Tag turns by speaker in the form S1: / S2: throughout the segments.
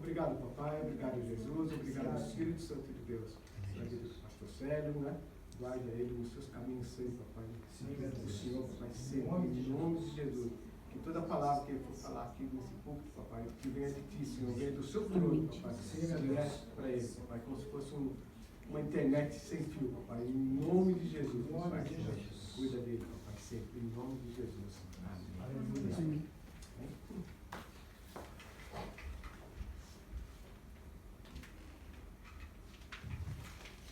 S1: Obrigado, papai. Obrigado, Jesus. Obrigado, Espírito Santo de Deus. Na vida do pastor Célio, né? Guarde ele nos seus caminhos sempre, papai. O Senhor, papai, sempre. Em nome de Jesus. Que toda palavra que ele for falar aqui nesse púlpito, papai, que venha de ti, Senhor, venha do seu trono, papai. Direto para ele, papai, como se fosse uma internet sem fio, papai. Em nome de Jesus, papai. Cuida dele, papai, sempre. Em nome de Jesus. Amém. Amém.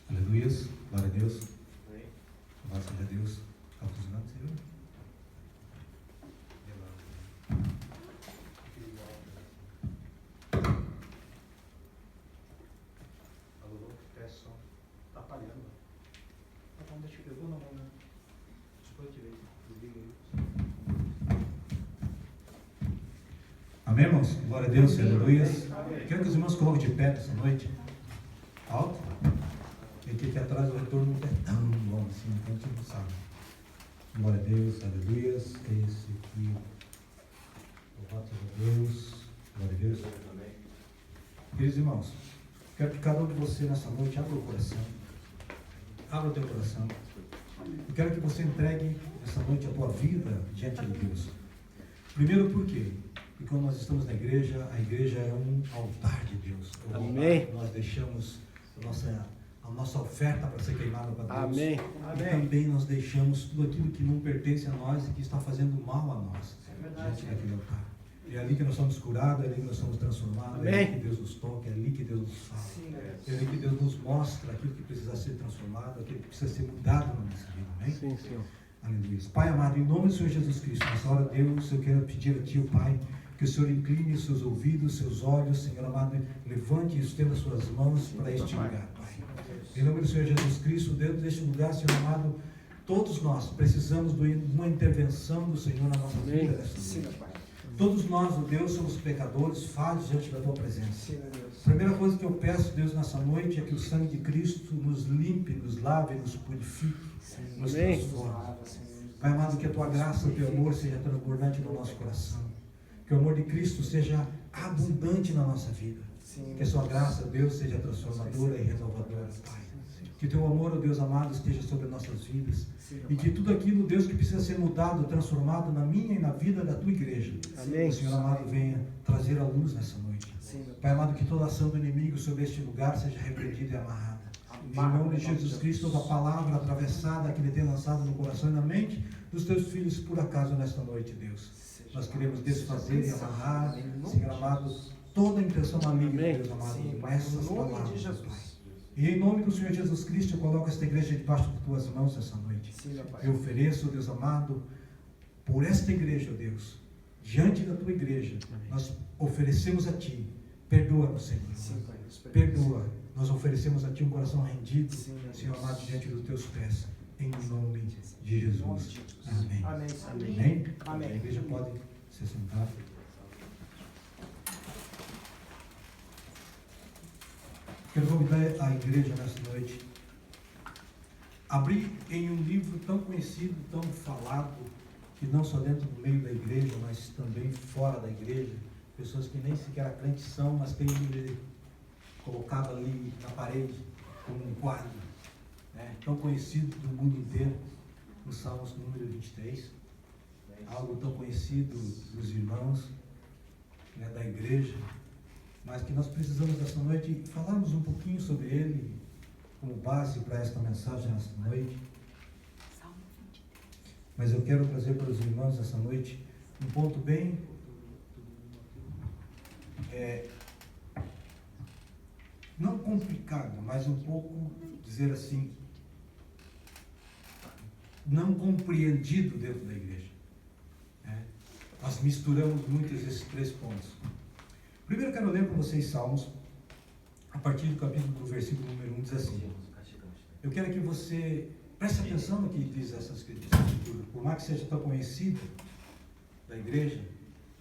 S2: Aleluia, glória a Deus. Louvado seja Deus. Está funcionando, Senhor? Alô, teste som. Está falhando. Então deixa eu ver, não, deixa eu tirar aí. Amém, irmãos? Glória a Deus, aleluia. Quero que os irmãos coloquem de pé essa noite. Alto. Aqui atrás o retorno não é tão bom assim, então a gente não sabe. Glória a Deus, aleluia. Esse aqui, louvado seja Deus, glória a Deus. Queridos irmãos, quero que cada um de vocês nessa noite abra o coração, abra o teu coração. Eu quero que você entregue essa noite a tua vida diante de Deus. Primeiro, por quê? Porque quando nós estamos na igreja, a igreja é um altar de Deus.
S1: Amém.
S2: Nós deixamos a nossa oferta para ser queimada para Deus.
S1: Amém.
S2: E também nós deixamos tudo aquilo que não pertence a nós e que está fazendo mal a nós diante daquele altar. É ali que nós somos curados, é ali que nós somos transformados, é ali que Deus nos toca, é ali que Deus nos fala. É ali que Deus nos mostra aquilo que precisa ser transformado, aquilo que precisa ser mudado na nossa vida. Amém?
S1: Sim, Senhor.
S2: Aleluia. Pai amado, em nome do Senhor Jesus Cristo, nessa hora, Deus, eu quero pedir a Ti, o Pai, que o Senhor incline os seus ouvidos, seus olhos, Senhor amado, levante e estenda as suas mãos para este lugar, Pai. Em nome do Senhor Jesus Cristo, dentro deste lugar, Senhor amado, todos nós precisamos de uma intervenção do Senhor na nossa vida. Sim, Pai. Todos nós, ó Deus, somos pecadores, falhos diante da Tua presença. Sim, a primeira coisa que eu peço, Deus, nessa noite é que o sangue de Cristo nos limpe, nos lave, nos purifique, nos transforme. Pai amado, que a Tua graça, o Teu amor seja transbordante no nosso coração. Que o amor de Cristo seja abundante na nossa vida. Que a Sua graça, Deus, seja transformadora e renovadora, Pai. Que o Teu amor, ó Deus amado, esteja sobre nossas vidas. E que tudo aquilo, Deus, que precisa ser mudado, transformado na minha e na vida da Tua igreja.
S1: Amém.
S2: O Senhor amado venha trazer a luz nessa noite. Pai amado, que toda ação do inimigo sobre este lugar seja repreendida e amarrada. Em nome de Jesus Cristo, toda palavra atravessada que Ele tem lançado no coração e na mente dos Teus filhos, por acaso, nesta noite, Deus. Nós queremos desfazer e amarrar, Senhor amado, toda a intenção maligna, Deus amado, nessas palavras, Pai. E em nome do Senhor Jesus Cristo, eu coloco esta igreja debaixo de Tuas mãos essa noite. Eu ofereço, Deus amado, por esta igreja, Deus, diante da Tua igreja, nós oferecemos a Ti, perdoa-nos, Senhor. Perdoa. Nós oferecemos a Ti um coração rendido, Senhor amado, diante dos Teus pés. Em nome de Jesus. Amém. Amém. Amém. A igreja pode se sentar. Quero convidar a igreja nesta noite a abrir em um livro tão conhecido, tão falado, que não só dentro do meio da igreja, mas também fora da igreja, pessoas que nem sequer crentes são, mas têm ele colocado ali na parede como um quadro, né? Tão conhecido do mundo inteiro, no Salmos número 23, algo tão conhecido dos irmãos, né, da igreja, mas que nós precisamos esta noite falarmos um pouquinho sobre ele como base para esta mensagem esta noite. Mas eu quero trazer para os irmãos essa noite um ponto bem não complicado, mas um pouco, dizer assim, não compreendido dentro da igreja. Nós misturamos muitos esses três pontos. Primeiro quero ler para vocês Salmos, a partir do capítulo do versículo número 1, diz assim. Eu quero que você preste atenção no que diz essa escritura. Por mais que seja tão conhecida da igreja,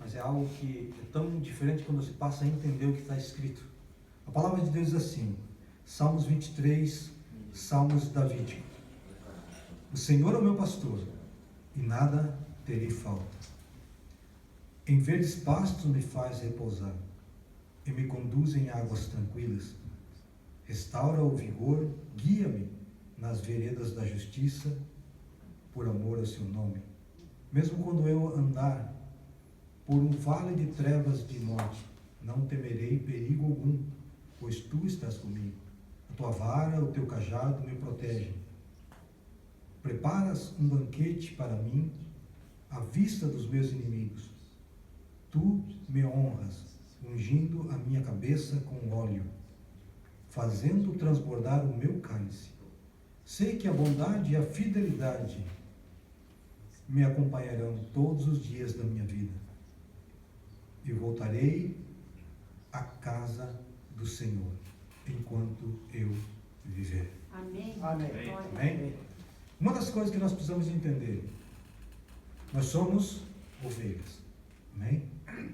S2: mas é algo que é tão diferente quando você passa a entender o que está escrito. A palavra de Deus diz assim, Salmos 23, Salmos davídicos. O Senhor é o meu pastor, e nada terei falta. Em verdes pastos me faz repousar, e me conduz conduz em águas tranquilas. Restaura o vigor, guia-me nas veredas da justiça, por amor ao seu nome. Mesmo quando eu andar por um vale de trevas de morte, não temerei perigo algum, pois tu estás comigo. A tua vara, o teu cajado me protegem. Preparas um banquete para mim, à vista dos meus inimigos. Tu me honras, ungindo a minha cabeça com óleo, fazendo transbordar o meu cálice. Sei que a bondade e a fidelidade me acompanharão todos os dias da minha vida, e voltarei à casa do Senhor enquanto eu viver.
S3: Amém.
S1: Amém.
S2: Amém? Uma das coisas que nós precisamos entender, nós somos ovelhas. Amém?
S1: Amém.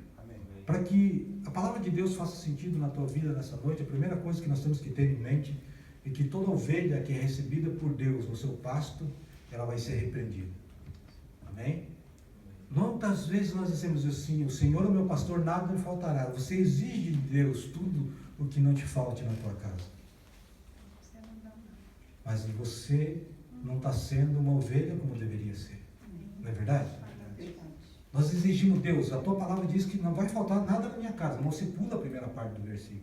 S2: Para que a palavra de Deus faça sentido na tua vida nessa noite, a primeira coisa que nós temos que ter em mente é que toda ovelha que é recebida por Deus no seu pasto, ela vai ser repreendida. Amém? Muitas vezes nós dizemos assim: o Senhor é o meu pastor, nada me faltará. Você exige de Deus tudo o que não te falte na tua casa. Mas você não está sendo uma ovelha como deveria ser. Não é verdade? Nós exigimos, Deus, a tua palavra diz que não vai faltar nada na minha casa. Mas você pula a primeira parte do versículo.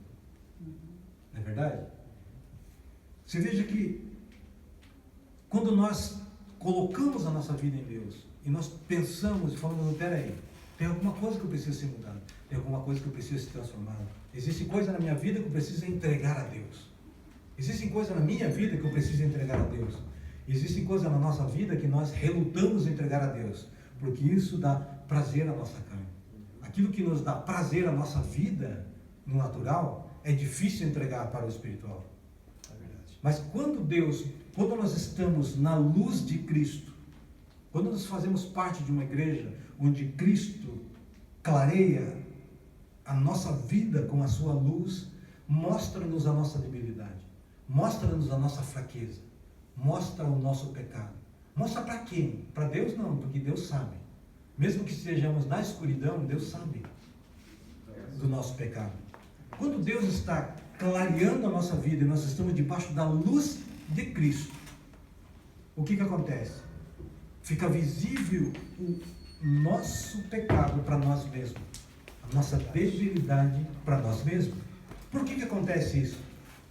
S2: Não é verdade? Você veja que quando nós colocamos a nossa vida em Deus e nós pensamos e falamos: peraí, tem alguma coisa que eu preciso ser mudado, tem alguma coisa que eu preciso ser transformado, existe coisa na minha vida que eu preciso entregar a Deus, existem coisas na minha vida que eu preciso entregar a Deus, existem coisas na nossa vida que nós relutamos em entregar a Deus, porque isso dá prazer à nossa carne. Aquilo que nos dá prazer à nossa vida no natural é difícil entregar para o espiritual. Mas quando nós estamos na luz de Cristo, quando nós fazemos parte de uma igreja onde Cristo clareia a nossa vida com a sua luz, mostra-nos a nossa debilidade, mostra-nos a nossa fraqueza, mostra o nosso pecado. Mostra para quem? Para Deus não, porque Deus sabe. Mesmo que estejamos na escuridão, Deus sabe do nosso pecado. Quando Deus está clareando a nossa vida e nós estamos debaixo da luz de Cristo, o que acontece? Fica visível o nosso pecado para nós mesmos, a nossa debilidade para nós mesmos. Por que acontece isso?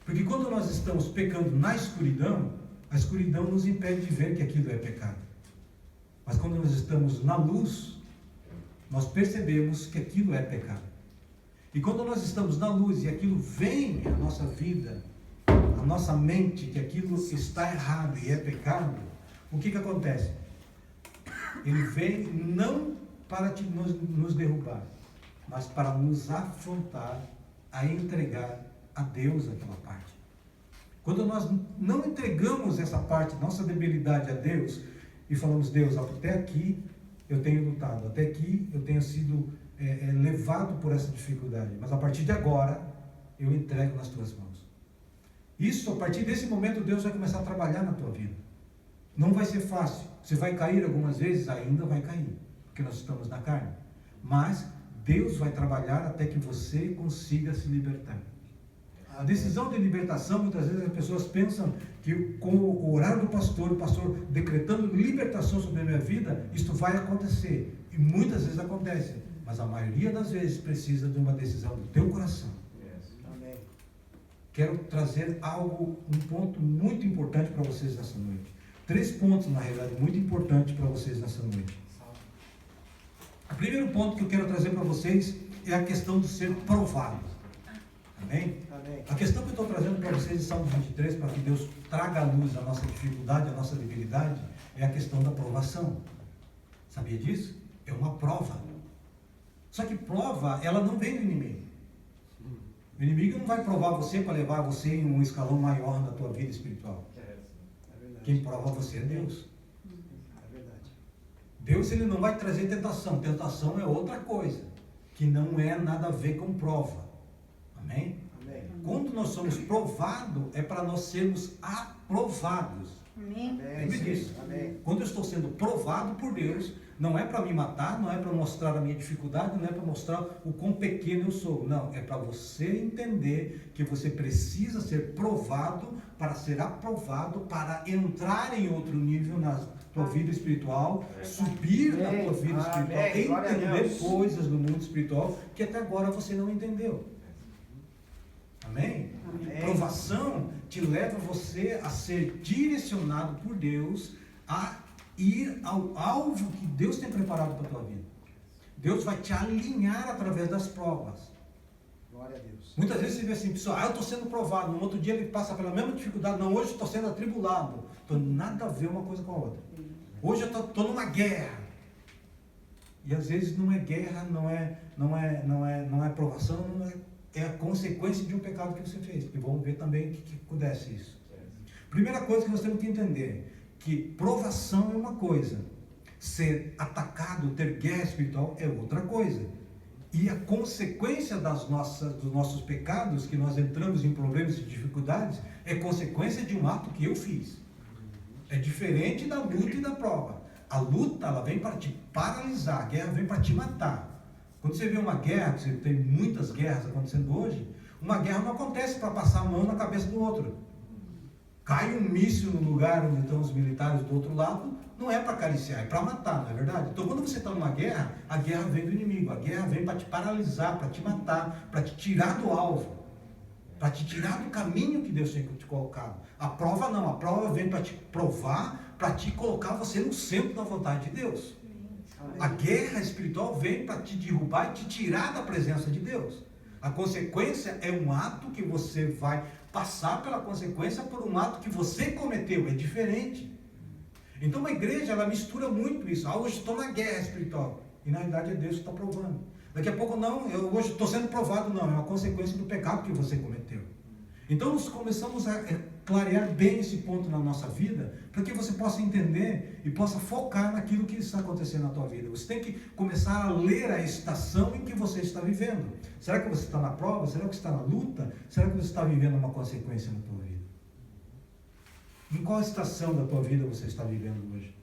S2: Porque quando nós estamos pecando na escuridão, a escuridão nos impede de ver que aquilo é pecado. Mas quando nós estamos na luz, nós percebemos que aquilo é pecado. E quando nós estamos na luz e aquilo vem à nossa vida, à nossa mente, que aquilo está errado e é pecado, o que acontece? Ele vem não para nos derrubar, mas para nos afrontar a entregar a Deus aquela parte. Quando nós não entregamos essa parte, nossa debilidade a Deus, e falamos: Deus, até aqui eu tenho lutado, até aqui eu tenho sido levado por essa dificuldade, mas a partir de agora eu entrego nas tuas mãos. Isso, a partir desse momento, Deus vai começar a trabalhar na tua vida. Não vai ser fácil, você vai cair algumas vezes, ainda vai cair, porque nós estamos na carne, mas Deus vai trabalhar até que você consiga se libertar. A decisão de libertação, muitas vezes as pessoas pensam que com o orar do pastor, o pastor decretando libertação sobre a minha vida, isto vai acontecer. E muitas vezes acontece, mas a maioria das vezes precisa de uma decisão do teu coração.
S1: Amém.
S2: Quero trazer um ponto muito importante para vocês nessa noite. 3 pontos, na realidade, muito importantes para vocês nessa noite. O primeiro ponto que eu quero trazer para vocês é a questão de ser provado. Amém?
S1: Amém.
S2: A questão que eu estou trazendo para vocês em Salmos 23, para que Deus traga à luz a nossa dificuldade, a nossa debilidade, é a questão da provação. Sabia disso? É uma prova. Só que prova, ela não vem do inimigo. O inimigo não vai provar você para levar você em um escalão maior na tua vida espiritual. Quem prova você é Deus.
S1: É verdade.
S2: Deus, ele não vai trazer tentação. Tentação é outra coisa, que não é nada a ver com prova. Amém?
S1: Amém.
S2: Quando nós somos provados, é para nós sermos aprovados.
S3: Amém.
S2: Lembre disso.
S1: Amém.
S2: Quando eu estou sendo provado por Deus, não é para me matar, não é para mostrar a minha dificuldade, não é para mostrar o quão pequeno eu sou. Não, é para você entender que você precisa ser provado para ser aprovado, para entrar em outro nível na tua vida espiritual, subir na tua vida espiritual, entender coisas do mundo espiritual que até agora você não entendeu. Amém? Amém? Provação te leva você a ser direcionado por Deus a ir ao alvo que Deus tem preparado para a tua vida. Deus vai te alinhar através das provas.
S1: Glória a Deus.
S2: Muitas vezes você vê assim, pessoal, eu estou sendo provado, no outro dia ele passa pela mesma dificuldade, não, hoje estou sendo atribulado. Então nada a ver uma coisa com a outra. Hoje eu estou numa guerra. E às vezes não é guerra, não é provação, é a consequência de um pecado que você fez. E vamos ver também o que acontece isso. Primeira coisa que nós temos que entender, que provação é uma coisa, ser atacado, ter guerra espiritual é outra coisa. E a consequência dos nossos pecados, que nós entramos em problemas e dificuldades, é consequência de um ato que eu fiz. É diferente da luta e da prova. A luta, ela vem para te paralisar, a guerra vem para te matar. Quando você vê uma guerra, você tem muitas guerras acontecendo hoje, uma guerra não acontece para passar a mão na cabeça do outro. Cai um míssil no lugar onde estão os militares do outro lado, não é para acariciar, é para matar, não é verdade? Então quando você está numa guerra, a guerra vem do inimigo, a guerra vem para te paralisar, para te matar, para te tirar do alvo, para te tirar do caminho que Deus tem te colocado. A prova não, a prova vem para te provar, para te colocar você no centro da vontade de Deus. A guerra espiritual vem para te derrubar e te tirar da presença de Deus. A consequência é um ato que você vai passar pela consequência por um ato que você cometeu, é diferente. Então a igreja, ela mistura muito isso. Hoje estou na guerra espiritual. E na realidade é Deus que está provando. Daqui a pouco não, eu hoje estou sendo provado, não, é uma consequência do pecado que você cometeu. Então nós começamos a clarear bem esse ponto na nossa vida, para que você possa entender e possa focar naquilo que está acontecendo na tua vida. Você tem que começar a ler a estação em que você está vivendo. Será que você está na prova? Será que você está na luta? Será que você está vivendo uma consequência na tua vida? Em qual estação da tua vida você está vivendo hoje?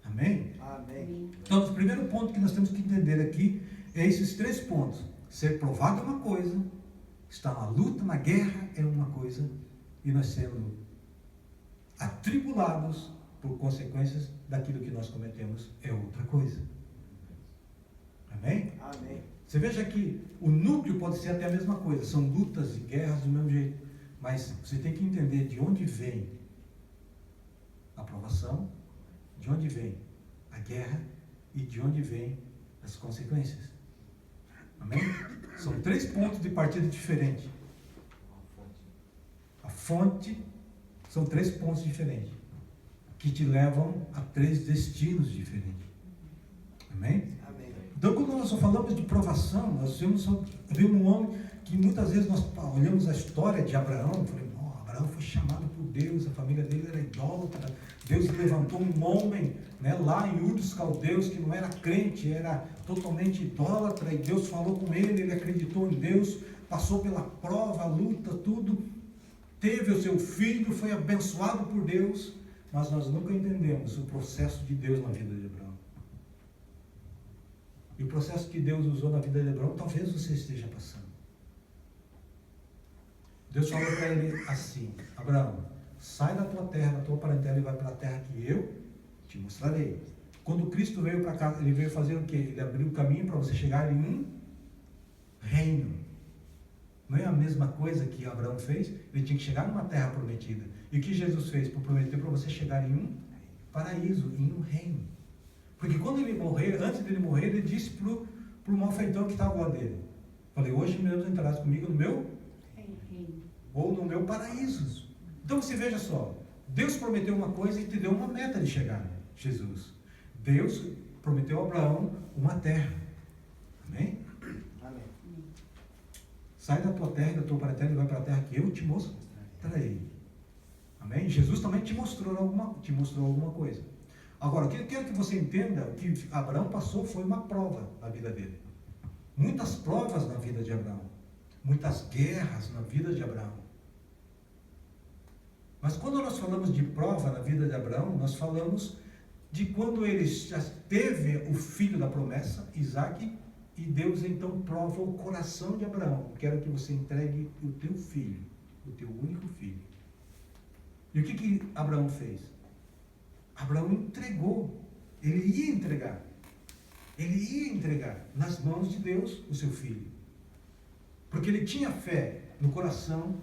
S2: Amém?
S1: Amém.
S2: Então, o primeiro ponto que nós temos que entender aqui é esses 3 pontos. Ser provado é uma coisa, estar na luta, na guerra é uma coisa, e nós sendo atribulados por consequências daquilo que nós cometemos é outra coisa. Amém?
S1: Amém.
S2: Você veja que o núcleo pode ser até a mesma coisa, são lutas e guerras do mesmo jeito, mas você tem que entender de onde vem a provação, de onde vem a guerra e de onde vem as consequências. Amém? São 3 pontos de partida diferentes. A fonte são 3 pontos diferentes, que te levam a 3 destinos diferentes. Amém?
S1: Amém.
S2: Então, quando nós falamos de provação, nós vimos um homem que muitas vezes nós olhamos a história de Abraão, falamos, Abraão foi chamado por Deus, a família dele era idólatra, Deus levantou um homem, né, lá em Ur dos Caldeus, que não era crente, era totalmente idólatra, e Deus falou com ele, ele acreditou em Deus, passou pela prova, a luta, tudo, teve o seu filho, foi abençoado por Deus, mas nós nunca entendemos o processo de Deus na vida de Abraão. E o processo que Deus usou na vida de Abraão, talvez você esteja passando. Deus falou para ele assim, Abraão, sai da tua terra, da tua parentela e vai para a terra que eu te mostrarei. Quando Cristo veio para cá, ele veio fazer o quê? Ele abriu o caminho para você chegar em um reino. Não é a mesma coisa que Abraão fez? Ele tinha que chegar numa terra prometida. E o que Jesus fez? Prometeu para você chegar em um paraíso, em um reino. Porque quando ele morrer, antes dele morrer, ele disse para o malfeitor que estava ao lado dele. Falei, hoje mesmo entrarás comigo no meu reino, ou no meu paraíso. Então você veja só, Deus prometeu uma coisa e te deu uma meta de chegar, Jesus. Deus prometeu a Abraão uma terra. Amém?
S1: Amém.
S2: Sai da tua terra, da tua parentela e vai para a terra que eu te mostrarei. Amém? Jesus também te mostrou alguma coisa. Agora, o que eu quero que você entenda, o que Abraão passou foi uma prova na vida dele. Muitas provas na vida de Abraão. Muitas guerras na vida de Abraão. Mas quando nós falamos de prova na vida de Abraão, nós falamos de quando ele já teve o filho da promessa, Isaque, e Deus então prova o coração de Abraão. Quero que você entregue o teu filho, o teu único filho. E o que Abraão fez? Abraão entregou, ele ia entregar nas mãos de Deus o seu filho. Porque ele tinha fé no coração.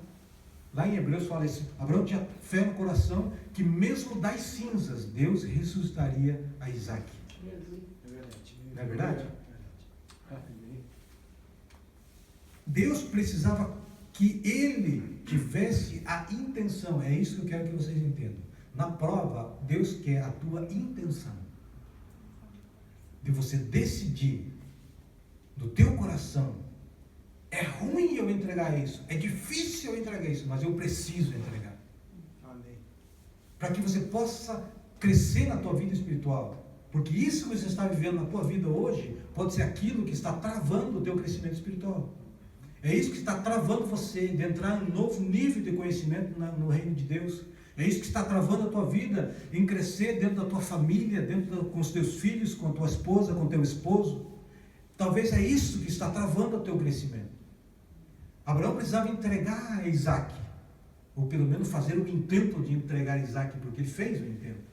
S2: Lá em Hebreus fala isso, Abraão tinha fé no coração que mesmo das cinzas Deus ressuscitaria a Isaque. Não é verdade? Deus precisava que ele tivesse a intenção. É isso que eu quero que vocês entendam. Na prova, Deus quer a tua intenção. De você decidir do teu coração: é ruim eu entregar isso, é difícil eu entregar isso, mas eu preciso entregar. Amém. Para que você possa crescer na tua vida espiritual. Porque isso que você está vivendo na tua vida hoje pode ser aquilo que está travando o teu crescimento espiritual. É isso que está travando você de entrar em um novo nível de conhecimento no reino de Deus. É isso que está travando a tua vida em crescer dentro da tua família, com os teus filhos, com a tua esposa, com o teu esposo. Talvez é isso que está travando o teu crescimento. Abraão precisava entregar a Isaque, ou pelo menos fazer o intento de entregar Isaque, porque ele fez o intento.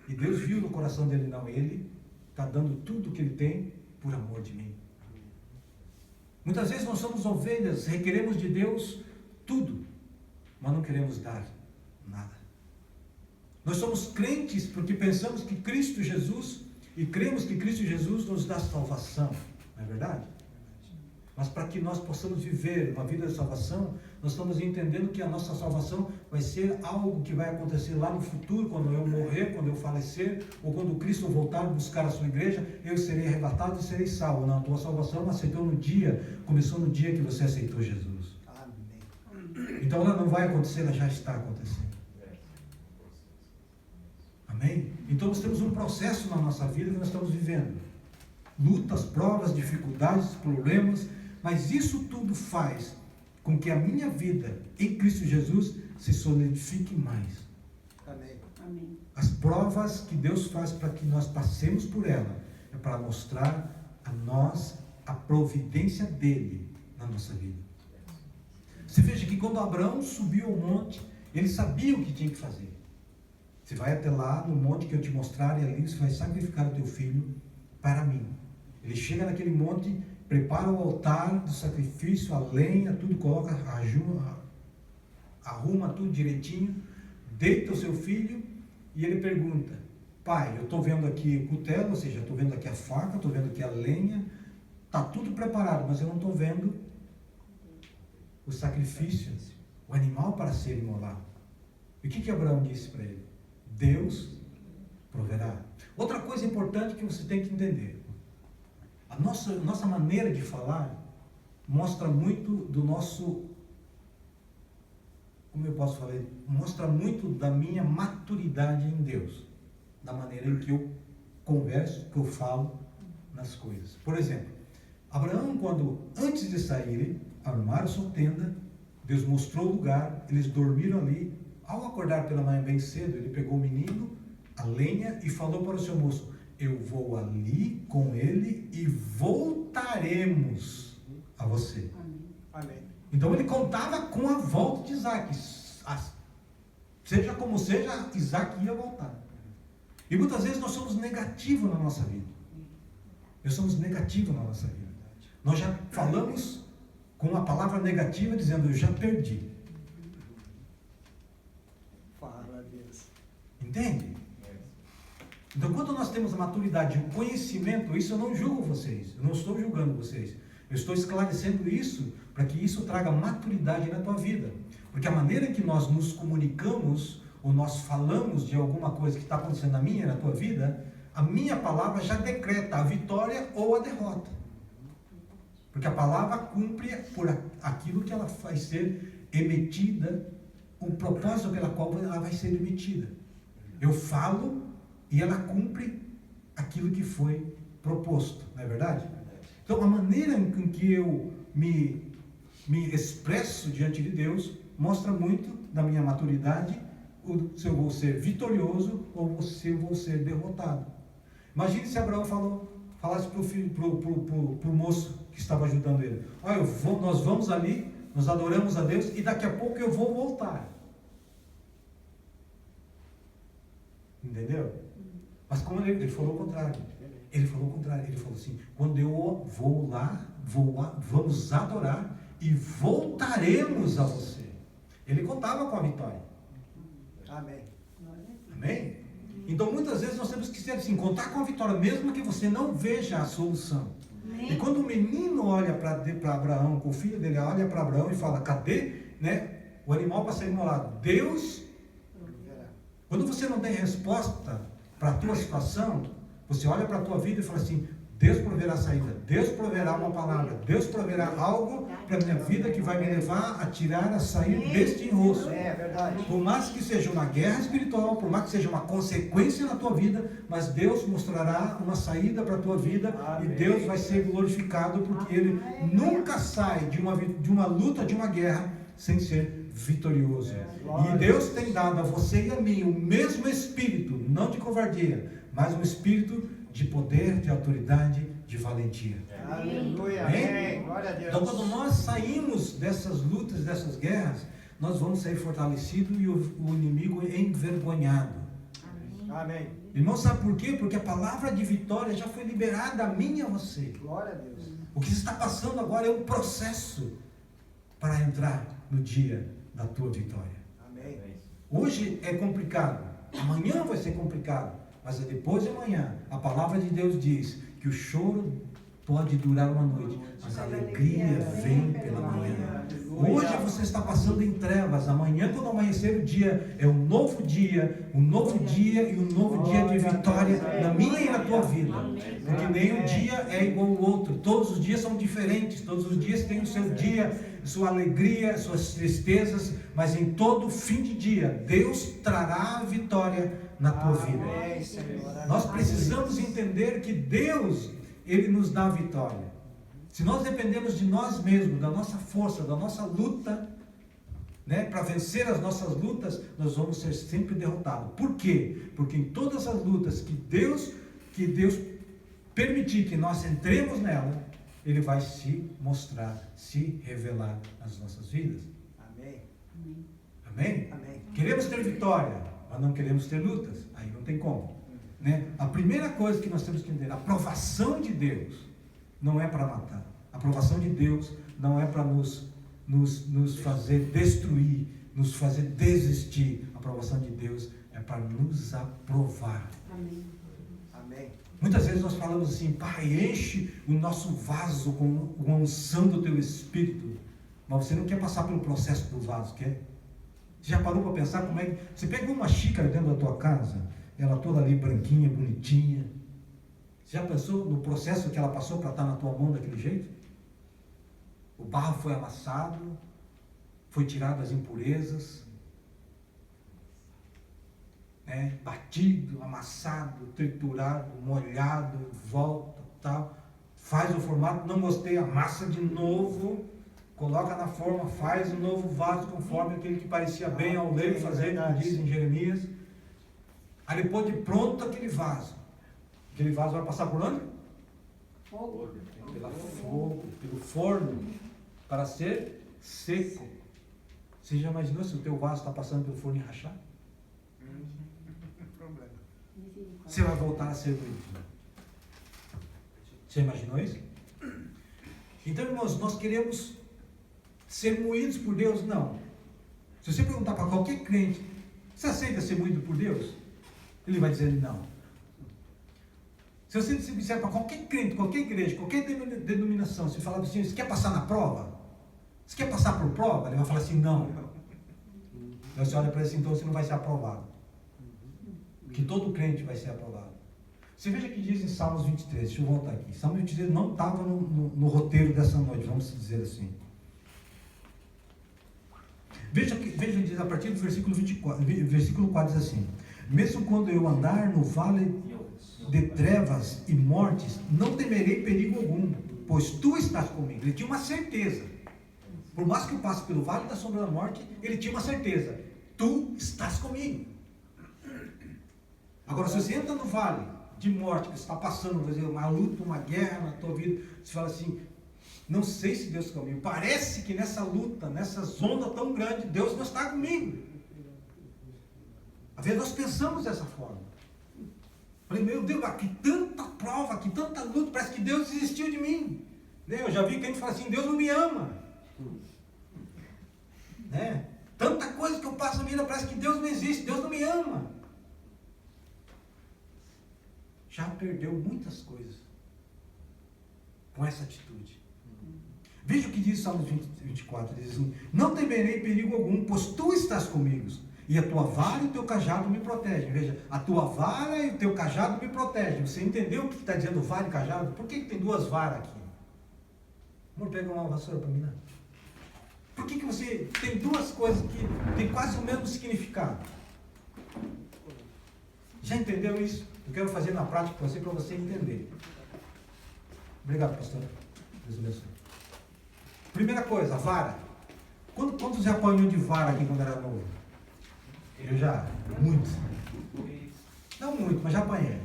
S2: E Deus viu no coração dele: não, ele está dando tudo o que ele tem por amor de mim. Muitas vezes nós somos ovelhas, requeremos de Deus tudo, mas não queremos dar nada. Nós somos crentes porque pensamos que Cristo Jesus, e cremos que Cristo Jesus nos dá salvação, não é verdade? Mas para que nós possamos viver uma vida de salvação, nós estamos entendendo que a nossa salvação vai ser algo que vai acontecer lá no futuro, quando eu morrer, quando eu falecer, ou quando Cristo voltar a buscar a sua igreja, eu serei arrebatado e serei salvo. Não, a tua salvação começou no dia que você aceitou Jesus. Amém. Então ela não vai acontecer, ela já está acontecendo. Amém? Então nós temos um processo na nossa vida que nós estamos vivendo. Lutas, provas, dificuldades, problemas, mas isso tudo faz com que a minha vida em Cristo Jesus se solidifique mais. Amém. Amém. As provas que Deus faz para que nós passemos por ela é para mostrar a nós a providência dele na nossa vida. Você veja que quando Abraão subiu ao monte, ele sabia o que tinha que fazer. Você vai até lá no monte que eu te mostrar, e ali você vai sacrificar o teu filho para mim. Ele chega naquele monte, prepara o altar do sacrifício, a lenha, tudo, coloca, arruma tudo direitinho, deita o seu filho e ele pergunta: pai, eu estou vendo aqui o cutelo, ou seja, estou vendo aqui a faca, estou vendo aqui a lenha, está tudo preparado, mas eu não estou vendo o sacrifício, o animal para ser imolado. E o que Abraão disse para ele? Deus proverá. Outra coisa importante que você tem que entender: a nossa maneira de falar mostra muito do nosso, como eu posso falar, mostra muito da minha maturidade em Deus, da maneira em que eu converso, que eu falo nas coisas. Por exemplo, Abraão, quando antes de saírem, armaram sua tenda, Deus mostrou o lugar, eles dormiram ali. Ao acordar pela manhã bem cedo, ele pegou o menino, a lenha, e falou para o seu moço: eu vou ali com ele e voltaremos a você. Amém. Então ele contava com a volta de Isaque. Seja como seja, Isaque ia voltar. E muitas vezes nós somos negativos na nossa vida. Nós somos negativos na nossa vida. Nós já falamos com uma palavra negativa dizendo: eu já perdi. Fala, Deus. Entende? Então, quando nós temos a maturidade, o conhecimento, isso eu não julgo vocês, eu não estou julgando vocês, eu estou esclarecendo isso para que isso traga maturidade na tua vida, porque a maneira que nós nos comunicamos, ou nós falamos de alguma coisa que está acontecendo na minha e na tua vida, a minha palavra já decreta a vitória ou a derrota, porque a palavra cumpre por aquilo que ela vai ser emitida, o propósito pela qual ela vai ser emitida. Eu falo e ela cumpre aquilo que foi proposto, não é verdade? Então, a maneira em que eu me expresso diante de Deus mostra muito da minha maturidade, se eu vou ser vitorioso ou se eu vou ser derrotado. Imagine se Abraão falasse para o moço que estava ajudando ele: olha, nós vamos ali, nós adoramos a Deus e daqui a pouco eu vou voltar. Entendeu? Mas como ele falou o contrário. Ele falou o contrário. Ele falou assim: quando eu vou lá, vamos adorar e voltaremos a você. Ele contava com a vitória.
S3: Amém.
S2: Amém? Então muitas vezes nós temos que ser assim, contar com a vitória, mesmo que você não veja a solução.
S4: Amém.
S2: E quando o menino olha para Abraão, com o filho dele olha para Abraão e fala: cadê, né, o animal para ser imolado? Deus, quando você não tem resposta para a tua situação, você olha para a tua vida e fala assim: Deus proverá saída, Deus proverá uma palavra, Deus proverá algo para a minha vida que vai me levar a tirar, a sair deste enrosco.
S3: É verdade.
S2: Por mais que seja uma guerra espiritual, por mais que seja uma consequência na tua vida, mas Deus mostrará uma saída para a tua vida.
S3: Amém.
S2: E Deus vai ser glorificado, porque Ele nunca sai de uma luta, de uma guerra, sem ser vitorioso. E Deus tem dado a você e a mim o mesmo espírito, não de covardia, mas um espírito de poder, de autoridade, de valentia.
S3: Aleluia.
S2: Amém?
S3: Amém. Glória a Deus.
S2: Então, quando nós saímos dessas lutas, dessas guerras, nós vamos sair fortalecidos e o inimigo envergonhado.
S3: Amém.
S2: Irmão, sabe por quê? Porque a palavra de vitória já foi liberada a mim e a você.
S3: Glória a Deus.
S2: O que está passando agora é um processo para entrar no dia da tua vitória.
S3: Amém.
S2: Hoje é complicado, amanhã vai ser complicado, mas depois de amanhã, a palavra de Deus diz que o choro pode durar uma noite, mas a alegria vem pela manhã. Hoje você está passando em trevas, amanhã quando amanhecer o dia, é um novo dia e um novo dia de vitória na minha e na tua vida. Porque nenhum dia é igual ao outro, todos os dias são diferentes, todos os dias têm o seu dia, sua alegria, suas tristezas, mas em todo fim de dia, Deus trará a vitória na tua vida.
S3: Amém, Senhor.
S2: Nós precisamos entender que Deus, Ele nos dá a vitória. Se nós dependemos de nós mesmos, da nossa força, da nossa luta, né, para vencer as nossas lutas, nós vamos ser sempre derrotados. Por quê? Porque em todas as lutas que Deus permitir que nós entremos nela, Ele vai se mostrar, se revelar nas nossas vidas.
S3: Amém.
S2: Amém?
S3: Amém.
S2: Queremos ter vitória, mas não queremos ter lutas. Aí não tem como. Né? A primeira coisa que nós temos que entender: a aprovação de Deus não é para matar. A aprovação de Deus não é para nos fazer destruir, nos fazer desistir. A aprovação de Deus é para nos aprovar.
S4: Amém.
S3: Amém.
S2: Muitas vezes nós falamos assim: Pai, enche o nosso vaso com a unção do Teu Espírito. Mas você não quer passar pelo processo do vaso, quer? Você já parou para pensar como é que... Você pega uma xícara dentro da tua casa, ela toda ali branquinha, bonitinha. Você já pensou no processo que ela passou para estar na tua mão daquele jeito? O barro foi amassado, foi tirado as impurezas, né? Batido, amassado, triturado, molhado, volta, tal. Faz o formato, não gostei, amassa de novo, coloca na forma, faz um novo vaso conforme aquele que parecia bem ao leiro fazer, como diz em Jeremias. Aí depois de pronto aquele vaso vai passar por onde?
S4: Fogo.
S2: Pelo forno, para ser seco. Você já imaginou se o teu vaso está passando pelo forno e rachar?
S3: Problema.
S2: Você vai voltar a ser moído. Você imaginou isso? Então, irmãos, nós queremos ser moídos por Deus? Não. Se você perguntar para qualquer crente: você aceita ser moído por Deus? Ele vai dizer não. Se você disser para qualquer crente, qualquer igreja, qualquer denominação, se falar assim: você quer passar na prova? Você quer passar por prova? Ele vai falar assim: não. Então você olha para ele assim: então você não vai ser aprovado. Que todo crente vai ser aprovado. Você veja que diz em Salmos 23, deixa eu voltar aqui. Salmos 23 não estava no roteiro dessa noite, vamos dizer assim. Veja que diz a partir do versículo 24, versículo 4 diz assim: mesmo quando eu andar no vale de trevas e mortes, não temerei perigo algum, pois tu estás comigo. Ele tinha uma certeza. Por mais que eu passe pelo vale da sombra da morte, ele tinha uma certeza: tu estás comigo. Agora, se você entra no vale de morte, que você está passando, por exemplo, uma luta, uma guerra na tua vida, você fala assim, não sei se Deus está comigo. Parece que nessa luta, nessa onda tão grande, Deus não está comigo. Às vezes nós pensamos dessa forma. Falei, meu Deus, aqui tanta prova, aqui tanta luta, parece que Deus desistiu de mim. Eu já vi quem fala assim, Deus não me ama. Né? Tanta coisa que eu passo na vida, parece que Deus não existe, Deus não me ama. Já perdeu muitas coisas com essa atitude. Veja o que diz Salmos 24, diz assim, não temerei perigo algum, pois tu estás comigo, e a tua vara e o teu cajado me protegem. Veja, a tua vara e o teu cajado me protegem. Você entendeu o que está dizendo vara e cajado? Por que tem duas varas aqui? Vamos pegar uma vassoura para mim, né? Por que você tem duas coisas que tem quase o mesmo significado? Já entendeu isso? Eu quero fazer na prática para você entender. Obrigado, pastor. Deus abençoe. Primeira coisa, a vara. Quantos já apanhou de vara aqui quando era novo? Eu já. Muito. Não muito, mas já apanhei.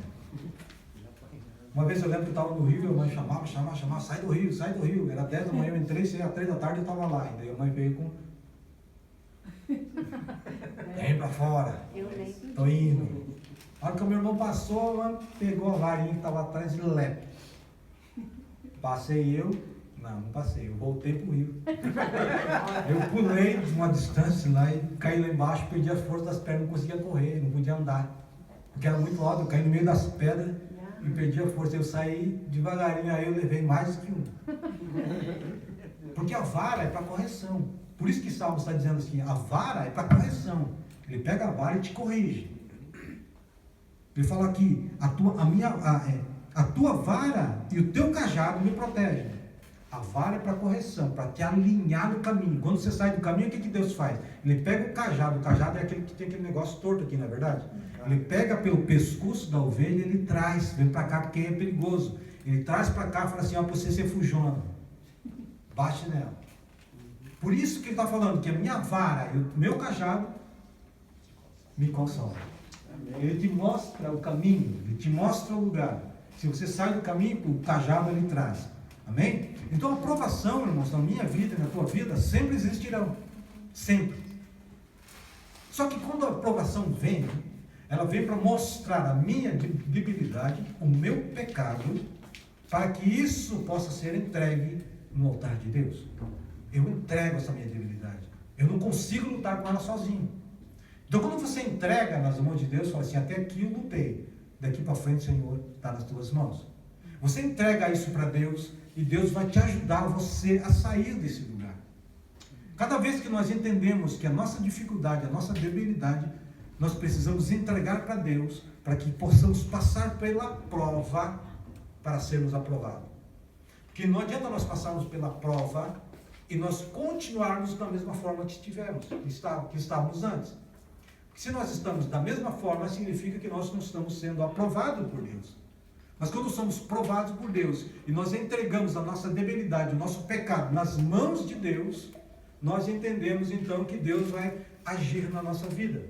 S2: Uma vez eu lembro que eu estava no Rio, e a mãe chamava, sai do Rio. Era 10 da manhã, eu entrei, às 3 da tarde eu estava lá. E daí a mãe veio com... Vem pra fora. Tô indo. A hora que o meu irmão passou, ela pegou a varinha que estava atrás de lepe. Passei eu. Não passei, eu voltei pro rio. Eu pulei de uma distância lá e caí lá embaixo, perdi a força das pernas, não conseguia correr, não podia andar. Porque era muito alto, eu caí no meio das pedras e perdi a força. Eu saí devagarinho, aí eu levei mais que um. Porque a vara é para correção. Por isso que Salmo está dizendo assim, a vara é para correção. Ele pega a vara e te corrige. Ele fala aqui, a tua vara e o teu cajado me protegem. A vara é para correção, para te alinhar no caminho. Quando você sai do caminho, o que Deus faz? Ele pega o cajado é aquele que tem aquele negócio torto aqui, não é verdade? Ele pega pelo pescoço da ovelha e ele traz, vem para cá porque é perigoso. Ele traz para cá e fala assim, ó, para você ser fujona. Bate nela. Por isso que ele está falando que a minha vara e o meu cajado me consolam. Ele te mostra o caminho, ele te mostra o lugar. Se você sai do caminho, o cajado ele traz. Amém? Então a provação, irmãos, na minha vida e na tua vida, sempre existirão. Sempre. Só que quando a provação vem, ela vem para mostrar a minha debilidade, o meu pecado, para que isso possa ser entregue no altar de Deus. Eu entrego essa minha debilidade. Eu não consigo lutar com ela sozinho. Então quando você entrega nas mãos de Deus, fala assim, até aqui eu lutei. Daqui para frente, Senhor, está nas tuas mãos. Você entrega isso para Deus e Deus vai te ajudar você a sair desse lugar. Cada vez que nós entendemos que a nossa dificuldade, a nossa debilidade, nós precisamos entregar para Deus, para que possamos passar pela prova para sermos aprovados. Porque não adianta nós passarmos pela prova e nós continuarmos da mesma forma que estávamos antes. Porque se nós estamos da mesma forma, significa que nós não estamos sendo aprovados por Deus. Mas quando somos provados por Deus e nós entregamos a nossa debilidade, o nosso pecado nas mãos de Deus, nós entendemos então que Deus vai agir na nossa vida.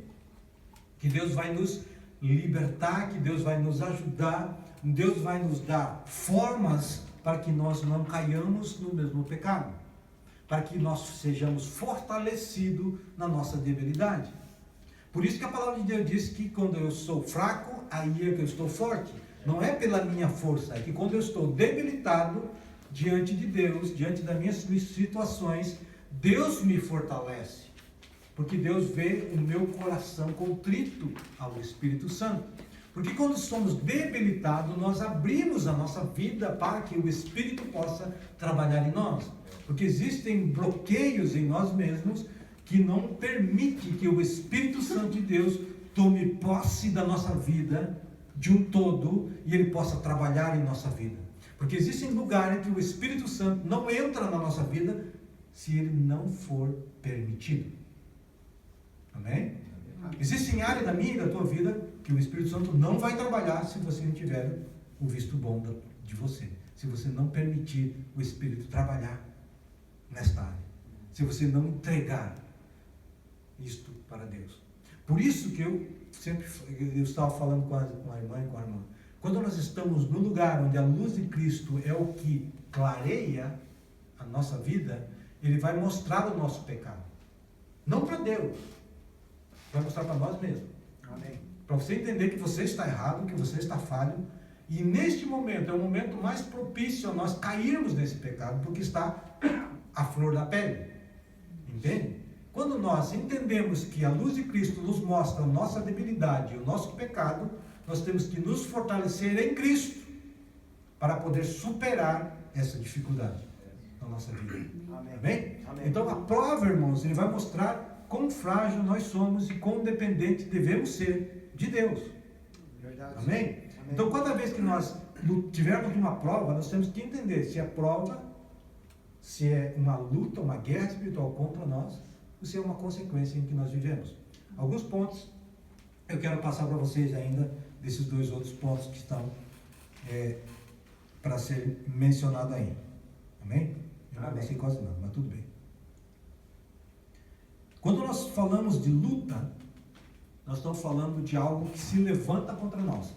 S2: Que Deus vai nos libertar, que Deus vai nos ajudar, Deus vai nos dar formas para que nós não caiamos no mesmo pecado. Para que nós sejamos fortalecidos na nossa debilidade. Por isso que a palavra de Deus diz que quando eu sou fraco, aí é que eu estou forte. Não é pela minha força, é que quando eu estou debilitado diante de Deus, diante das minhas situações, Deus me fortalece. Porque Deus vê o meu coração contrito ao Espírito Santo. Porque quando somos debilitados, nós abrimos a nossa vida para que o Espírito possa trabalhar em nós. Porque existem bloqueios em nós mesmos que não permite que o Espírito Santo de Deus tome posse da nossa vida de um todo e ele possa trabalhar em nossa vida. Porque existem lugares que o Espírito Santo não entra na nossa vida se ele não for permitido. Amém? Existem áreas da minha e da tua vida que o Espírito Santo não vai trabalhar se você não tiver o visto bom de você. Se você não permitir o Espírito trabalhar nesta área. Se você não entregar. isto para Deus. Por isso que eu estava falando com a irmã e com a irmã. Quando nós estamos no lugar onde a luz de Cristo é o que clareia a nossa vida, Ele vai mostrar o nosso pecado. Não para Deus, vai mostrar para nós mesmos.
S3: Amém.
S2: Para você entender que você está errado, que você está falho. E neste momento é o momento mais propício a nós cairmos nesse pecado, porque está à flor da pele. Entende? Quando nós entendemos que a luz de Cristo nos mostra a nossa debilidade, o nosso pecado, nós temos que nos fortalecer em Cristo para poder superar essa dificuldade na nossa vida.
S3: Amém.
S2: Amém?
S3: Amém.
S2: Então a prova, irmãos, ele vai mostrar quão frágil nós somos e quão dependente devemos ser de Deus.
S3: Verdade.
S2: Amém?
S3: Amém.
S2: Então cada vez que nós tivermos uma prova, nós temos que entender se a prova, se é uma luta, uma guerra espiritual contra nós, ou se é uma consequência em que nós vivemos. Alguns pontos eu quero passar para vocês ainda, desses dois outros pontos que estão para ser mencionado ainda. Amém? Eu não sei quase nada, mas tudo bem. Quando nós falamos de luta, nós estamos falando de algo que se levanta contra nós.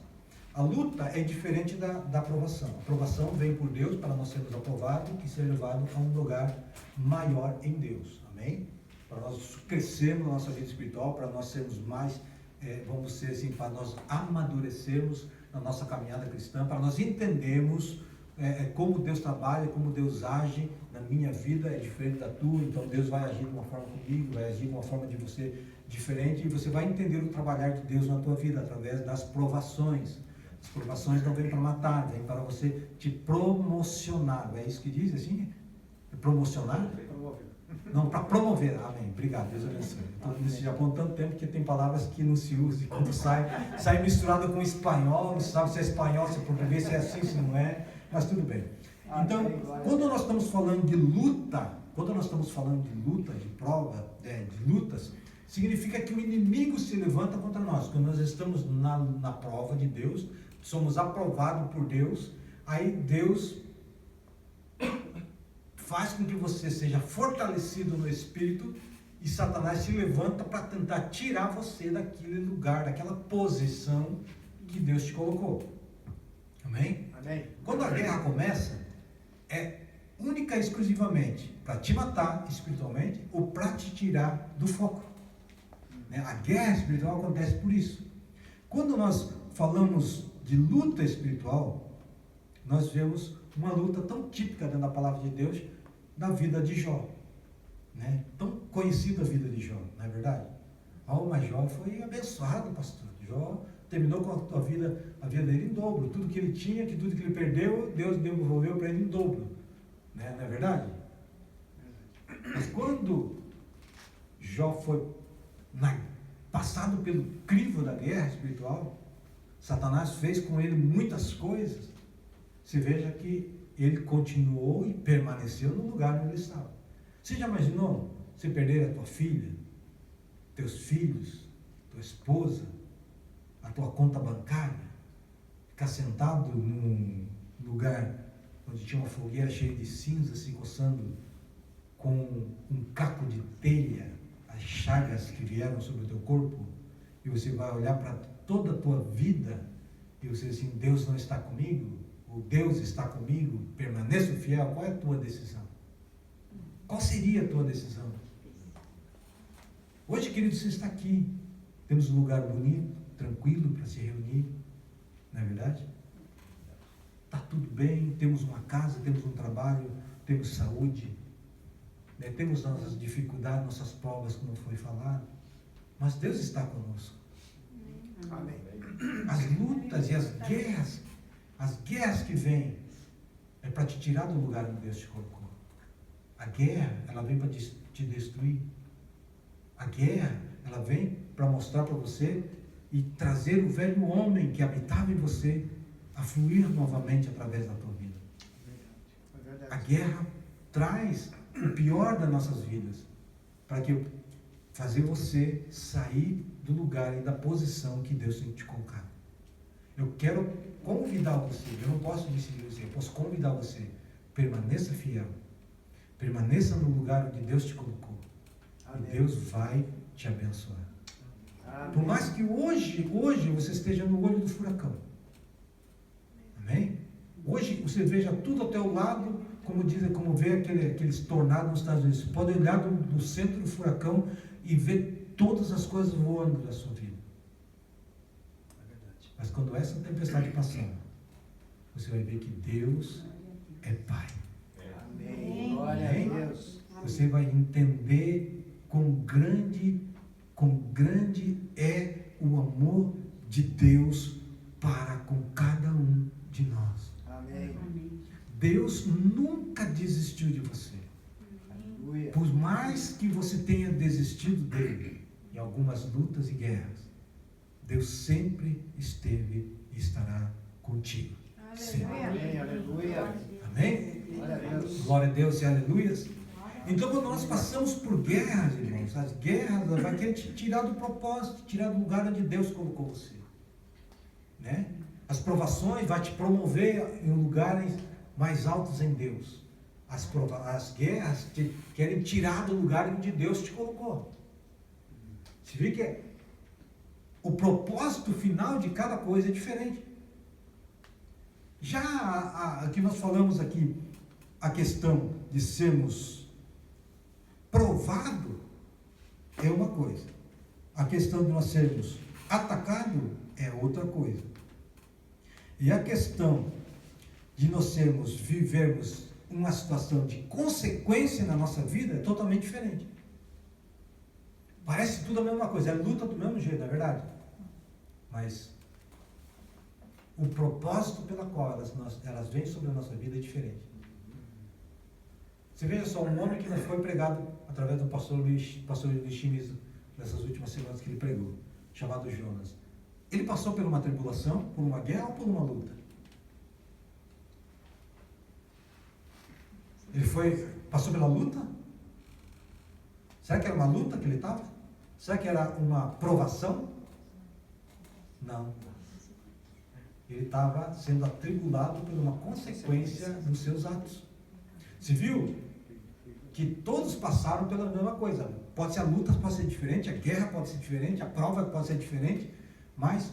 S2: A luta é diferente da aprovação. A aprovação vem por Deus para nós sermos aprovados e ser levados a um lugar maior em Deus. Amém? Para nós crescermos na nossa vida espiritual, para nós sermos mais, vamos dizer assim, para nós amadurecermos na nossa caminhada cristã, para nós entendermos como Deus trabalha, como Deus age na minha vida, é diferente da tua, então Deus vai agir de uma forma comigo, vai agir de uma forma de você diferente, e você vai entender o trabalhar de Deus na tua vida, através das provações. As provações não vêm para matar, vêm para você te promocionar, é isso que diz assim? Promocionar? Não, para promover. Amém. Obrigado, Deus abençoe. Estou nesse Japão há tanto tempo que tem palavras que não se usam, e quando sai misturado com espanhol, não sabe se é espanhol, se é português, se é assim, se não é, mas tudo bem. Então, quando nós estamos falando de luta, de prova, de lutas, significa que o inimigo se levanta contra nós. Quando nós estamos na prova de Deus, somos aprovados por Deus, aí Deus faz com que você seja fortalecido no Espírito e Satanás se levanta para tentar tirar você daquele lugar, daquela posição que Deus te colocou. Amém?
S3: Amém.
S2: Quando a guerra começa, é única e exclusivamente para te matar espiritualmente ou para te tirar do foco. A guerra espiritual acontece por isso. Quando nós falamos de luta espiritual, nós vemos uma luta tão típica dentro da palavra de Deus, da vida de Jó, tão conhecida a vida de Jó, não é verdade? Mas Jó foi abençoado, pastor. Jó terminou com a vida dele em dobro. Tudo que ele tinha, tudo que ele perdeu, Deus devolveu para ele em dobro, não é verdade? Mas quando Jó foi passado pelo crivo da guerra espiritual, Satanás fez com ele muitas coisas. Você veja que ele continuou e permaneceu no lugar onde ele estava. Você já imaginou você perder a tua filha, teus filhos, tua esposa, a tua conta bancária, ficar sentado num lugar onde tinha uma fogueira cheia de cinza, se coçando com um caco de telha, as chagas que vieram sobre o teu corpo, e você vai olhar para toda a tua vida e você diz assim: Deus não está comigo? Ou Deus está comigo? Permaneço fiel? Qual é a tua decisão? Qual seria a tua decisão? Hoje, querido, você está aqui, temos um lugar bonito, tranquilo para se reunir, não é verdade? Está tudo bem, temos uma casa, temos um trabalho, temos saúde, temos nossas dificuldades, nossas provas, como foi falado, mas Deus está conosco.
S3: Amém.
S2: As lutas e as guerras que vêm é para te tirar do lugar onde Deus te colocou. A guerra, ela vem para te destruir. A guerra, ela vem para mostrar para você e trazer o velho homem que habitava em você a fluir novamente através da tua vida.
S3: É verdade.
S2: A guerra traz o pior das nossas vidas para fazer você sair do lugar e da posição que Deus tem te colocado. Eu quero convidar você, eu não posso decidir você, eu posso convidar você, permaneça fiel, permaneça no lugar onde Deus te colocou.
S3: Amém.
S2: E Deus vai te abençoar.
S3: Amém.
S2: Por mais que hoje você esteja no olho do furacão. Amém? Hoje você veja tudo ao teu lado, como vê aqueles tornados nos Estados Unidos. Você pode olhar do centro do furacão e ver todas as coisas voando da sua vida.
S3: É verdade.
S2: Mas quando essa tempestade passar, você vai ver que Deus é Pai.
S3: Amém. Glória a
S2: Amém?
S3: Deus.
S2: Você vai entender quão grande é o amor de Deus para com cada um de nós.
S3: Amém.
S2: Deus nunca desistiu de você.
S3: Aleluia.
S2: Por mais que você tenha desistido dele em algumas lutas e guerras, Deus sempre esteve e estará contigo. Sempre.
S3: Amém. Aleluia.
S2: Amém?
S3: Glória a Deus.
S2: Glória a Deus e aleluias. Então, quando nós passamos por guerras, irmãos, as guerras vai querer te tirar do propósito, tirar do lugar onde Deus colocou você. Né? As provações vai te promover em lugares mais altos em Deus. As guerras te querem tirar do lugar onde Deus te colocou. Você vê que o propósito final de cada coisa é diferente. Já que nós falamos aqui, a questão de sermos provados é uma coisa. A questão de nós sermos atacados é outra coisa. E a questão de nós vivermos uma situação de consequência na nossa vida é totalmente diferente. Parece tudo a mesma coisa, é luta do mesmo jeito, não é verdade? Mas o propósito pela qual elas vêm sobre a nossa vida é diferente. Você veja só, um homem que não foi pregado através do pastor Luiz Chimes nessas últimas semanas que ele pregou, chamado Jonas. Ele passou por uma tribulação, por uma guerra ou por uma luta? Ele passou pela luta? Será que era uma luta que ele estava? Será que era uma provação? Não. Ele estava sendo atribulado por uma consequência dos seus atos. Você viu que todos passaram pela mesma coisa. Pode ser a luta, pode ser diferente, a guerra pode ser diferente, a prova pode ser diferente, mas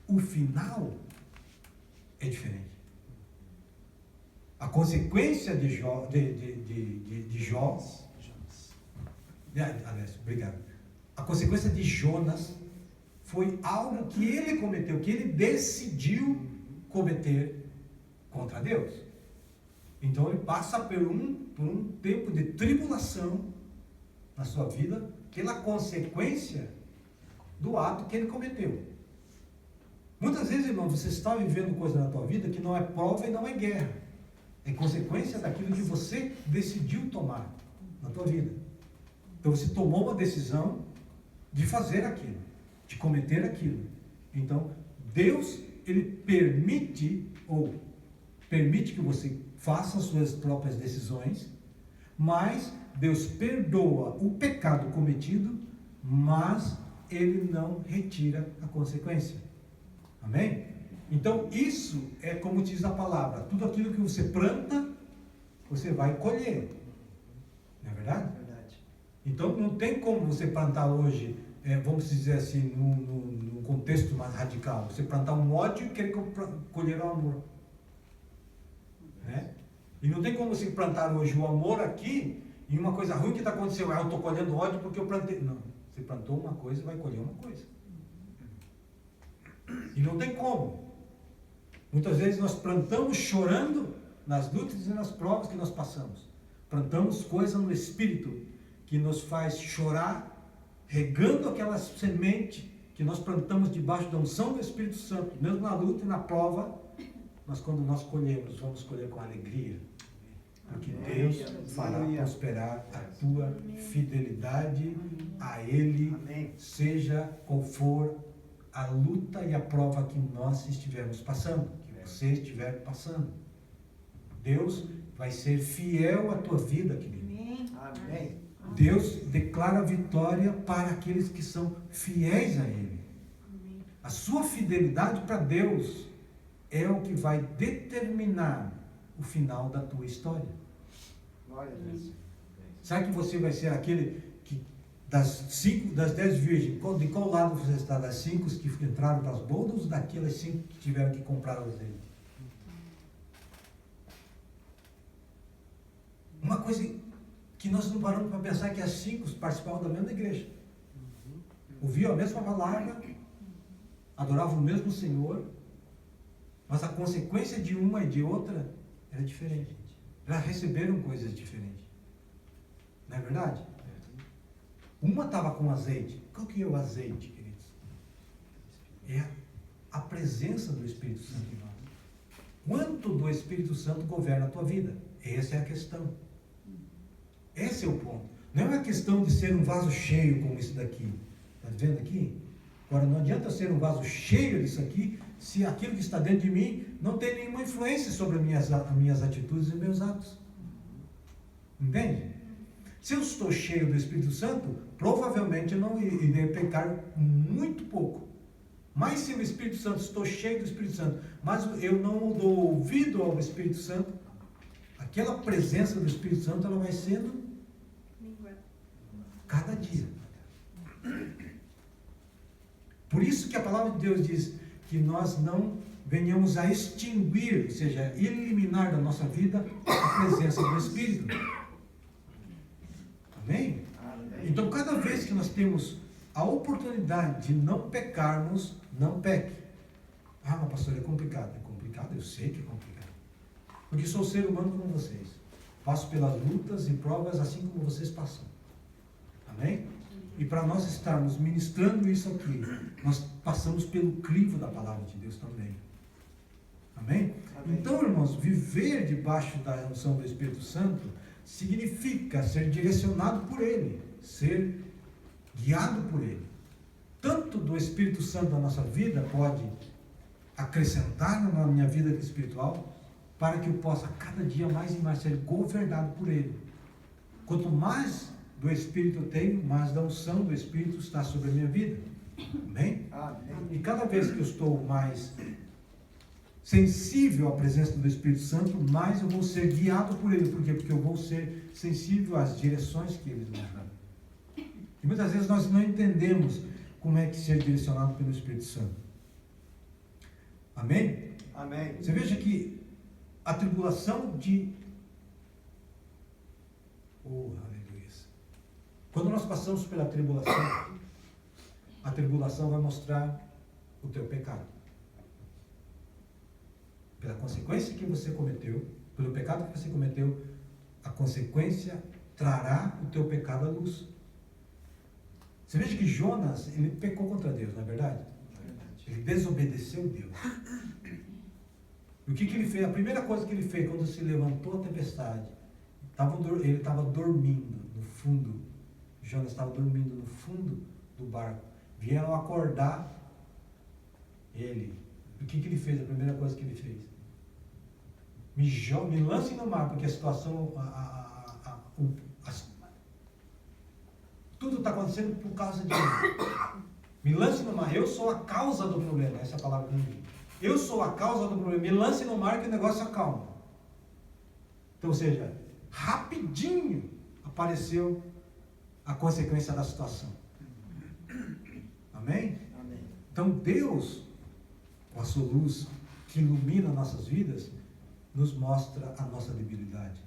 S2: o final é diferente. A consequência de Jó, aliás, obrigado. A consequência de Jonas foi algo que ele cometeu, que ele decidiu cometer contra Deus. Então ele passa por um tempo de tribulação na sua vida pela consequência do ato que ele cometeu. Muitas vezes, irmão, você está vivendo coisa na tua vida que não é prova e não é guerra. É consequência daquilo que você decidiu tomar na tua vida. Então você tomou uma decisão de fazer aquilo, de cometer aquilo. Então Deus, ele permite que você faça as suas próprias decisões, mas Deus perdoa o pecado cometido, mas ele não retira a consequência. Amém? Então isso é como diz a palavra, tudo aquilo que você planta, você vai colher. Não é verdade?
S3: É verdade.
S2: Então não tem como você plantar hoje, vamos dizer assim, num contexto mais radical, você plantar um ódio e querer colher o amor. Né? E não tem como você plantar hoje o amor aqui e uma coisa ruim que está acontecendo, eu estou colhendo ódio porque eu plantei. Não, você plantou uma coisa e vai colher uma coisa. E não tem como. Muitas vezes nós plantamos chorando nas lutas e nas provas que nós passamos. Plantamos coisa no espírito que nos faz chorar, regando aquela semente que nós plantamos debaixo da unção do Espírito Santo, mesmo na luta e na prova, mas quando nós colhemos, vamos colher com alegria, porque Deus fará prosperar a tua fidelidade a Ele, seja qual for a luta e a prova que nós estivermos passando, que você estiver passando. Deus vai ser fiel à tua vida, querido.
S3: Amém.
S2: Deus declara vitória para aqueles que são fiéis a Ele. A sua fidelidade para Deus é o que vai determinar o final da tua história.
S3: Glória a Deus.
S2: Será que você vai ser aquele que das 10 virgens, de qual lado você está? Das 5 que entraram para as bodas ou daquelas 5 que tiveram que comprar o azeite? Uma coisa que nós não paramos para pensar é que as 5 participavam da mesma igreja. Ouviam a mesma palavra, adoravam o mesmo Senhor, mas a consequência de uma e de outra era diferente. Elas receberam coisas diferentes. Não é verdade? Uma estava com azeite. Qual que é o azeite, queridos? É a presença do Espírito Santo em nós. Quanto do Espírito Santo governa a tua vida? Essa é a questão. Esse é o ponto. Não é uma questão de ser um vaso cheio como esse daqui. Está vendo aqui? Agora, não adianta ser um vaso cheio disso aqui se aquilo que está dentro de mim não tem nenhuma influência sobre as minhas atitudes e meus atos. Entende? Se eu estou cheio do Espírito Santo, provavelmente eu não irei pecar muito pouco. Mas se o Espírito Santo, estou cheio do Espírito Santo, mas eu não dou ouvido ao Espírito Santo, aquela presença do Espírito Santo, ela vai sendo cada dia. Por isso que a palavra de Deus diz que nós não venhamos a extinguir, ou seja, eliminar da nossa vida a presença do Espírito. Amém? Então, cada vez que nós temos a oportunidade de não pecarmos, não peque. Ah, mas pastor, é complicado. É complicado? Eu sei que é complicado. Porque sou ser humano como vocês. Passo pelas lutas e provas assim como vocês passam. Amém? E para nós estarmos ministrando isso aqui, nós passamos pelo crivo da palavra de Deus também. Amém?
S3: Amém.
S2: Então, irmãos, viver debaixo da unção do Espírito Santo significa ser direcionado por Ele, ser guiado por Ele. Tanto do Espírito Santo na nossa vida pode acrescentar na minha vida espiritual, para que eu possa cada dia mais e mais ser governado por Ele. Quanto mais do Espírito eu tenho, mais da unção do Espírito está sobre a minha vida. Amém?
S3: Amém.
S2: E cada vez que eu estou mais sensível à presença do Espírito Santo, mais eu vou ser guiado por Ele. Por quê? Porque eu vou ser sensível às direções que Ele nos dá. E muitas vezes nós não entendemos como é que ser direcionado pelo Espírito Santo. Amém?
S3: Amém.
S2: Você veja que a tribulação de... Oh, aleluia. Quando nós passamos pela tribulação, a tribulação vai mostrar o teu pecado. Pela consequência que você cometeu, pelo pecado que você cometeu, a consequência trará o teu pecado à luz. Você veja que Jonas, ele pecou contra Deus, não é verdade? Ele desobedeceu Deus. E o que ele fez? A primeira coisa que ele fez quando se levantou a tempestade, ele estava dormindo no fundo. Jonas estava dormindo no fundo do barco. Vieram acordar ele. O que ele fez? A primeira coisa que ele fez: me lancem no mar, porque a situação, tudo está acontecendo por causa de mim. Me lance no mar. Eu sou a causa do problema. Essa é a palavra que eu digo. Eu sou a causa do problema. Me lance no mar que o negócio acalma. Então, ou seja, rapidinho apareceu a consequência da situação. Amém?
S3: Amém.
S2: Então Deus, com a sua luz que ilumina nossas vidas, nos mostra a nossa debilidade.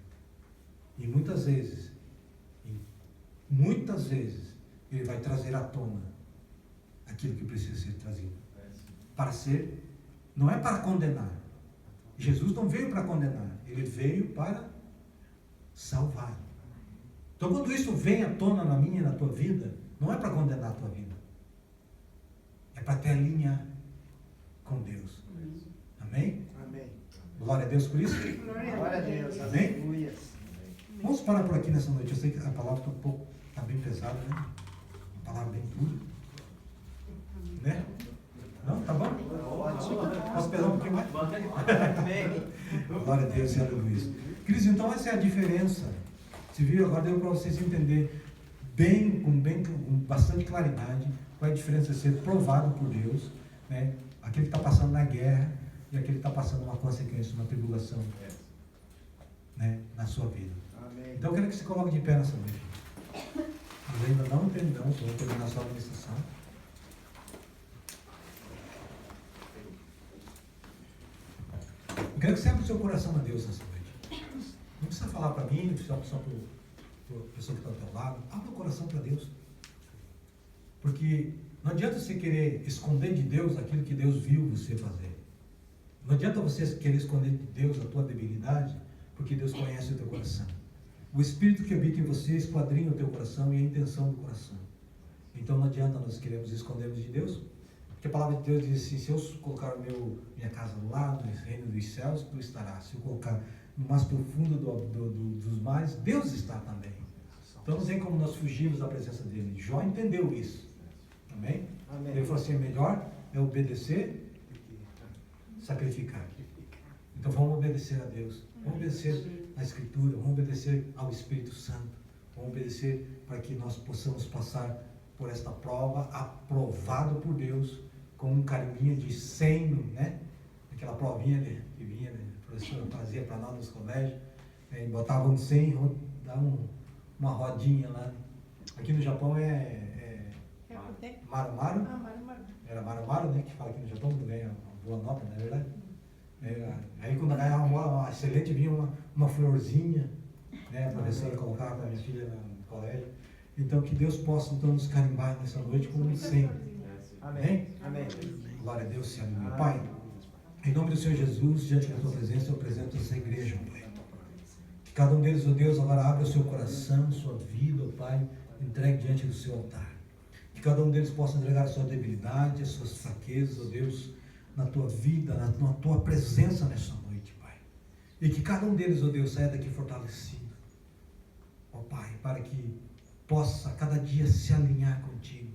S2: E muitas vezes, Ele vai trazer à tona aquilo que precisa ser trazido. Para ser, não é para condenar. Jesus não veio para condenar, Ele veio para salvar. Então, quando isso vem à tona na minha e na tua vida, não é para condenar a tua vida. É para te alinhar com Deus. Amém?
S3: Amém.
S2: Glória a Deus por isso.
S3: Glória a Deus.
S2: Amém?
S3: Aleluia.
S2: Vamos parar por aqui nessa noite. Eu sei que a palavra está bem pesada, né? Uma palavra bem dura. Né? Não? Tá bom?
S3: Ótimo.
S2: Posso esperar um pouquinho mais?
S3: Amém.
S2: Glória a Deus e aleluia. Queridos, então essa é a diferença. Se viu? Agora deu para vocês entenderem com bastante claridade qual é a diferença de ser provado por Deus, né? Aquele que está passando na guerra e aquele que está passando uma consequência, uma tribulação, né? Na sua vida.
S3: Amém.
S2: Então eu quero que você coloque de pé nessa noite. Nós ainda não terminamos, vamos terminar só a administração. Eu quero que você abra o seu coração a Deus nessa noite. Não precisa falar para mim, não precisa só para a pessoa que está do teu lado. Abra o coração para Deus. Porque não adianta você querer esconder de Deus aquilo que Deus viu você fazer. Não adianta você querer esconder de Deus a tua debilidade, porque Deus conhece o teu coração. O Espírito que habita em você esquadrinha o teu coração e a intenção do coração. Então não adianta nós queremos escondermos de Deus, porque a palavra de Deus diz assim: se eu colocar minha casa lá no reino dos céus, tu estarás. Se eu colocar no mais profundo dos mares, Deus está também. Então não tem como nós fugirmos da presença dele. Jó entendeu isso. Amém?
S3: Amém.
S2: Ele falou assim: melhor é obedecer, sacrificar. Então vamos obedecer a Deus. Vamos obedecer à Escritura. Vamos obedecer ao Espírito Santo. Vamos obedecer para que nós possamos passar por esta prova, aprovado por Deus, com um carimbinho de 100, né? Aquela provinha que vinha, né? A professora fazia para nós nos colégios, e botava um 100, dava uma rodinha lá. Aqui no Japão é Maru-Maru. Era Maru-Maru, né? Que fala aqui no Japão, quando ganha uma boa nota, não é verdade? Aí quando ganhava uma excelente, vinha uma florzinha, né? A professora colocava para minha filha no colégio. Então que Deus possa então nos carimbar nessa noite como sempre. Amém?
S3: Amém.
S2: Glória a Deus, Senhor. Meu Pai, em nome do Senhor Jesus, diante da tua presença, eu apresento essa igreja, Pai. Que cada um deles, ó Deus, agora abra o seu coração, sua vida, ó Pai, entregue diante do seu altar. Que cada um deles possa entregar a sua debilidade, as suas fraquezas, ó Deus, na tua vida, na tua presença nessa noite, Pai. E que cada um deles, ó Deus, saia daqui fortalecido, ó Pai, para que possa cada dia se alinhar contigo.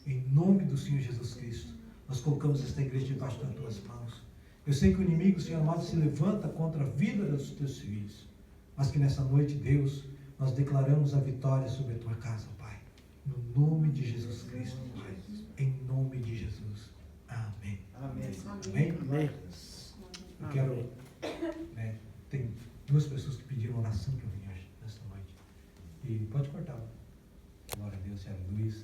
S2: Em nome do Senhor Jesus Cristo, nós colocamos esta igreja debaixo das tuas mãos. Eu sei que o inimigo, Senhor amado, se levanta contra a vida dos teus filhos, mas que nessa noite, Deus, nós declaramos a vitória sobre a tua casa, Pai. No nome de Jesus Cristo, Pai. Em nome de Jesus. Amém.
S3: Amém.
S2: Amém?
S3: Amém.
S2: Eu quero, tem duas pessoas que pediram oração para mim hoje, nesta noite. E pode cortar. Glória a Deus, Senhor Luiz.